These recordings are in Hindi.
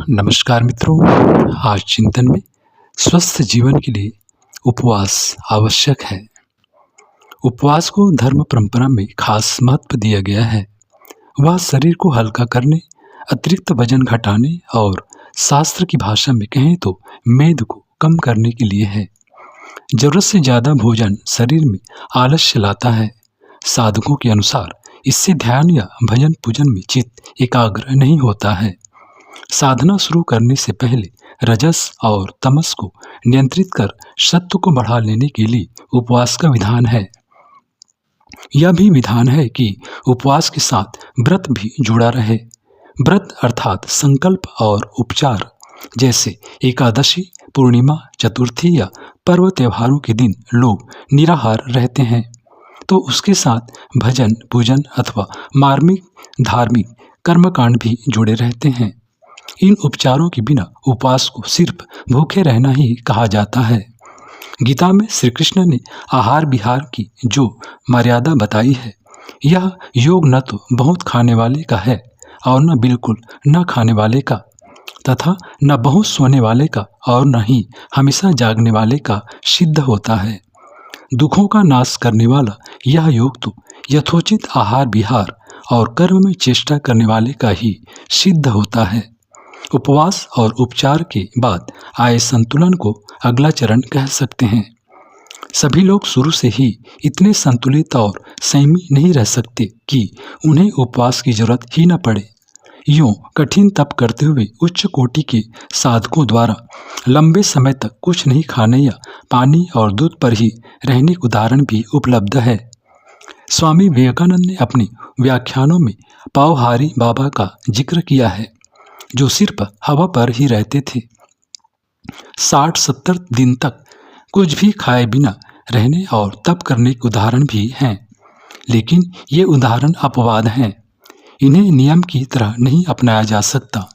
नमस्कार मित्रों। आज चिंतन में स्वस्थ जीवन के लिए उपवास आवश्यक है। उपवास को धर्म परंपरा में खास महत्व दिया गया है। वह शरीर को हल्का करने, अतिरिक्त वजन घटाने और शास्त्र की भाषा में कहें तो मेद को कम करने के लिए है। जरूरत से ज़्यादा भोजन शरीर में आलस्य लाता है। साधकों के अनुसार इससे ध्यान या भजन पूजन में चित्त एकाग्र नहीं होता है। साधना शुरू करने से पहले रजस और तमस को नियंत्रित कर सत्व को बढ़ा लेने के लिए उपवास का विधान है। यह भी विधान है कि उपवास के साथ व्रत भी जुड़ा रहे। व्रत अर्थात संकल्प और उपचार, जैसे एकादशी, पूर्णिमा, चतुर्थी या पर्व त्योहारों के दिन लोग निराहार रहते हैं, तो उसके साथ भजन पूजन अथवा मार्मिक धार्मिक कर्मकांड भी जुड़े रहते हैं। इन उपचारों के बिना उपवास को सिर्फ भूखे रहना ही कहा जाता है। गीता में श्री कृष्ण ने आहार विहार की जो मर्यादा बताई है, यह योग न तो बहुत खाने वाले का है और न बिल्कुल न खाने वाले का, तथा न बहुत सोने वाले का और न ही हमेशा जागने वाले का सिद्ध होता है। दुखों का नाश करने वाला यह योग तो यथोचित आहार विहार और कर्म में चेष्टा करने वाले का ही सिद्ध होता है। उपवास और उपचार के बाद आए संतुलन को अगला चरण कह सकते हैं। सभी लोग शुरू से ही इतने संतुलित और संयमी नहीं रह सकते कि उन्हें उपवास की जरूरत ही न पड़े। यूँ कठिन तप करते हुए उच्च कोटि के साधकों द्वारा लंबे समय तक कुछ नहीं खाने या पानी और दूध पर ही रहने के उदाहरण भी उपलब्ध है। स्वामी विवेकानंद ने अपने व्याख्यानों में पावहारी बाबा का जिक्र किया है, जो सिर्फ हवा पर ही रहते थे। 60-70 दिन तक कुछ भी खाए बिना रहने और तप करने के उदाहरण भी हैं, लेकिन ये उदाहरण अपवाद हैं। इन्हें नियम की तरह नहीं अपनाया जा सकता।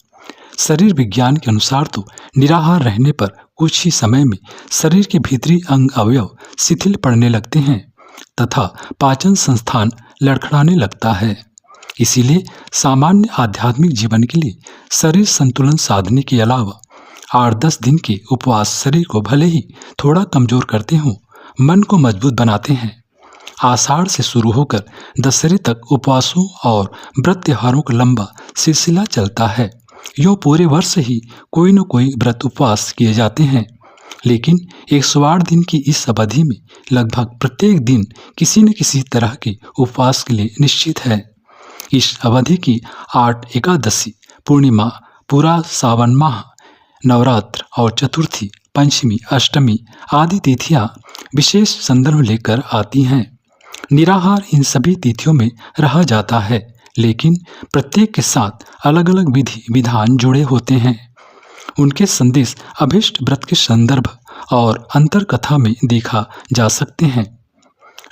शरीर विज्ञान के अनुसार तो निराहार रहने पर कुछ ही समय में शरीर के भीतरी अंग अवयव शिथिल पड़ने लगते हैं तथा पाचन संस्थान लड़खड़ाने लगता है। इसीलिए सामान्य आध्यात्मिक जीवन के लिए शरीर संतुलन साधने के अलावा 8-10 दिन के उपवास शरीर को भले ही थोड़ा कमजोर करते हों, मन को मजबूत बनाते हैं। आषाढ़ से शुरू होकर दशहरे तक उपवासों और व्रत त्योहारों का लंबा सिलसिला चलता है। यूँ पूरे वर्ष ही कोई न कोई व्रत उपवास किए जाते हैं, लेकिन 108 दिन की इस अवधि में लगभग प्रत्येक दिन किसी न किसी तरह के उपवास के लिए निश्चित है। इस अवधि की 8 एकादशी, पूर्णिमा, पूरा सावन माह, नवरात्र और चतुर्थी, पंचमी, अष्टमी आदि तिथियां विशेष संदर्भ लेकर आती हैं। निराहार इन सभी तिथियों में रहा जाता है, लेकिन प्रत्येक के साथ अलग अलग विधि विधान जुड़े होते हैं। उनके संदेश अभिष्ट व्रत के संदर्भ और अंतर कथा में देखा जा सकते हैं।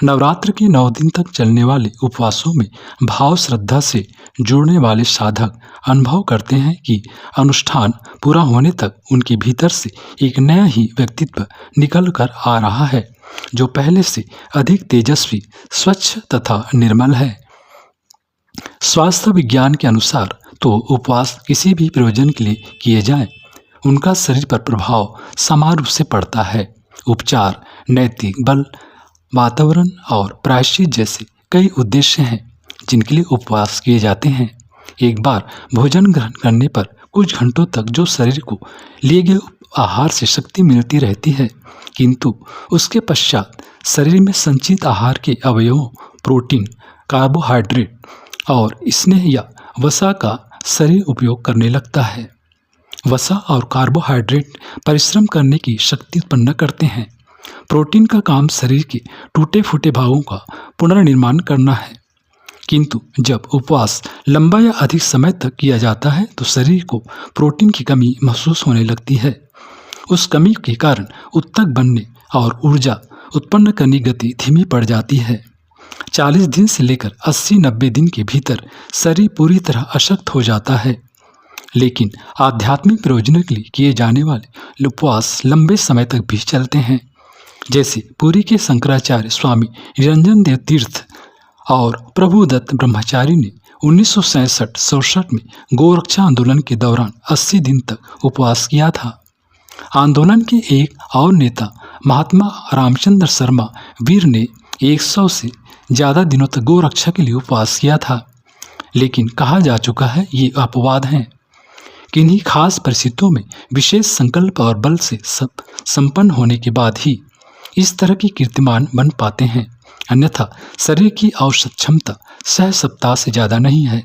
नवरात्र के 9 दिन तक चलने वाले उपवासों में भाव श्रद्धा से जुड़ने वाले साधक अनुभव करते हैं कि अनुष्ठान पूरा होने तक उनके भीतर से एक नया ही व्यक्तित्व निकल कर आ रहा है, जो पहले से अधिक तेजस्वी, स्वच्छ तथा निर्मल है। स्वास्थ्य विज्ञान के अनुसार तो उपवास किसी भी प्रयोजन के लिए किए जाएं, उनका शरीर पर प्रभाव समान रूप से पड़ता है। उपचार, नैतिक बल, वातावरण और प्रायश्चित जैसे कई उद्देश्य हैं जिनके लिए उपवास किए जाते हैं। एक बार भोजन ग्रहण करने पर कुछ घंटों तक जो शरीर को लिए गए आहार से शक्ति मिलती रहती है, किंतु उसके पश्चात शरीर में संचित आहार के अवयवों, प्रोटीन, कार्बोहाइड्रेट और स्नेह या वसा का शरीर उपयोग करने लगता है। वसा और कार्बोहाइड्रेट परिश्रम करने की शक्ति उत्पन्न करते हैं। प्रोटीन का काम शरीर के टूटे फूटे भागों का पुनर्निर्माण करना है, किंतु जब उपवास लंबा या अधिक समय तक किया जाता है तो शरीर को प्रोटीन की कमी महसूस होने लगती है। उस कमी के कारण उत्तक बनने और ऊर्जा उत्पन्न करने की गति धीमी पड़ जाती है। 40 दिन से लेकर 80-90 दिन के भीतर शरीर पूरी तरह अशक्त हो जाता है। लेकिन आध्यात्मिक प्रयोजनों के लिए किए जाने वाले उपवास लंबे समय तक भी चलते हैं। जैसे पुरी के शंकराचार्य स्वामी निरंजन देव तीर्थ और प्रभुदत्त ब्रह्मचारी ने 1967-67 में गोरक्षा आंदोलन के दौरान 80 दिन तक उपवास किया था। आंदोलन के एक और नेता महात्मा रामचंद्र शर्मा वीर ने 100 से ज़्यादा दिनों तक गोरक्षा के लिए उपवास किया था। लेकिन कहा जा चुका है ये अपवाद हैं। किन्हीं खास परिस्थितियों में विशेष संकल्प और बल से संपन्न होने के बाद ही इस तरह के कीर्तिमान बन पाते हैं, अन्यथा शरीर की औसत क्षमता 6 सप्ताह से ज़्यादा नहीं है।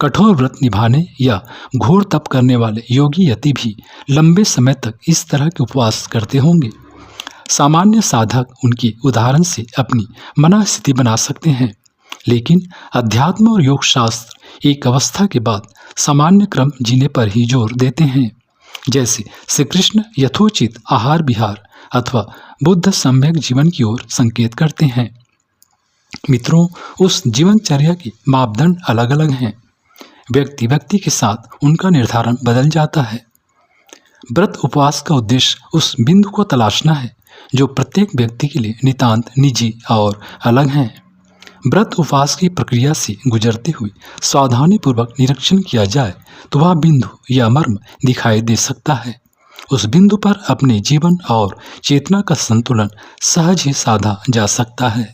कठोर व्रत निभाने या घोर तप करने वाले योगी यति भी लंबे समय तक इस तरह के उपवास करते होंगे। सामान्य साधक उनके उदाहरण से अपनी मनःस्थिति बना सकते हैं, लेकिन अध्यात्म और योग शास्त्र एक अवस्था के बाद सामान्य क्रम जीने पर ही जोर देते हैं। जैसे श्री कृष्ण यथोचित आहार विहार अथवा बुद्ध सम्यक जीवन की ओर संकेत करते हैं। मित्रों, उस जीवनचर्या के मापदंड अलग अलग हैं। व्यक्ति व्यक्ति के साथ उनका निर्धारण बदल जाता है। व्रत उपवास का उद्देश्य उस बिंदु को तलाशना है जो प्रत्येक व्यक्ति के लिए नितांत निजी और अलग है। व्रत उपवास की प्रक्रिया से गुजरते हुए सावधानी पूर्वक निरीक्षण किया जाए तो वह बिंदु या मर्म दिखाई दे सकता है। उस बिंदु पर अपने जीवन और चेतना का संतुलन सहज ही साधा जा सकता है।